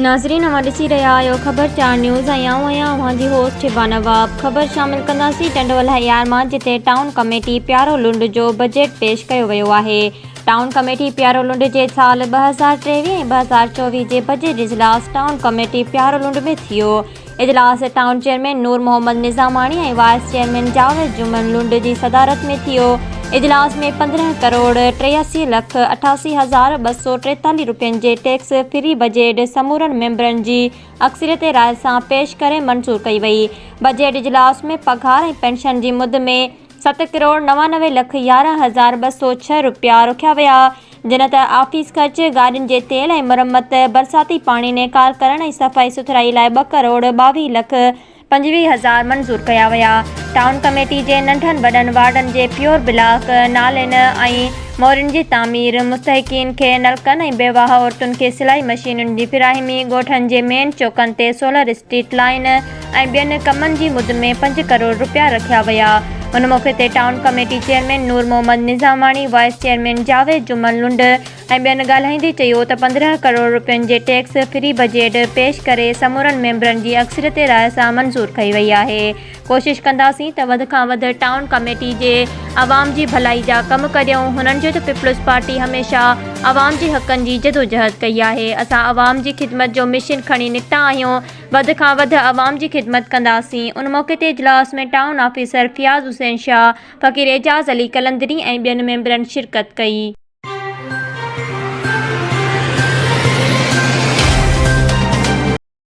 नाज़रीन अवां ॾिसी रहिया आहियो ख़बर 4 न्यूज़ ऐं आऊं आहियां अवां जी होस्ट हिबा नवाब। ख़बर शामिल कंदासीं टंडवल हयार मां, जिते टाउन कमेटी प्यारो लुंड जो बजट पेश कयो वियो आहे। टाउन कमेटी प्यारो लुंड जे साल 2023 ऐं 2024 जे बजट इजलास टाउन कमेटी प्यारो लुंड में थियो। इजलास टाउन चेयरमैन नूर मोहम्मद निज़ामाणी ऐं वाइस चेयरमैन जावेद जुमन लुंड जी सदारत में थियो। इजलास में 15 करोड़ 83 लख 88 हज़ार 243 रुपयनि जे टैक्स फ्री बजट समूरनि मेंबरनि जी अक्सरियत राय सां पेश करे मंज़ूर कई वई। बजट इजलास में पघार ऐं पेंशन जी मुद में 7 करोड़ 99 लख 11 हज़ार 206 रुपया रखिया विया, जिन त ऑफिस ख़र्च, गाॾियुनि जे तेल ऐं मरम्मत, बरसाती पाणी नेकाल करण ऐं सफ़ाई सुथराई लाइ 2 करोड़ 22 लख 25 हज़ार मंज़ूर कया विया। टाउन कमेटी जे नंढनि वॾनि वार्डनि जे प्योर ब्लॉक, नालनि ऐं मोरियुनि जी तामीर, मुस्तहिक़ीन खे नलकनि ऐं बेवाह औरतुनि खे सिलाई मशीनुनि जी फिराहिमी, ॻोठनि जे मेन चौकनि ते सोलर स्ट्रीट लाइन ऐं ॿियनि कमनि जी मुद में 5 करोड़ रुपया रखिया विया। उन मौक़े ते टाउन कमेटी चेयरमैन नूर मोहम्मद निज़ामाणी, वाइस चेयरमैन जावेद जुमन लुंड ऐं ॿियनि ॻाल्हाईंदे चयो त 15 करोड़ रुपयनि जे टैक्स फ्री बजट पेश करे समूरनि मेंबरनि जी अक्सरियत राय सां मंज़ूर कई वई आहे। कोशिशि कंदासीं त वधि खां वधि टाउन कमेटी जे आवाम जी भलाई जा कम करियूं। हुननि जो त पीपल्स पार्टी हमेशह आवाम जे हक़नि जी जदोजहद कई आहे। असां आवाम जी ख़िदमत जो मिशन खणी निकिता आहियूं, वधि खां वधि आवाम जी ख़िदमत कंदासीं। उन मौक़े ते इजलास में टाउन ऑफिसर फियाज़ हुसैन शाह, फ़कीर एजाज़ अली कलंदरी ऐं ॿियनि मेंबरनि शिरकत कई।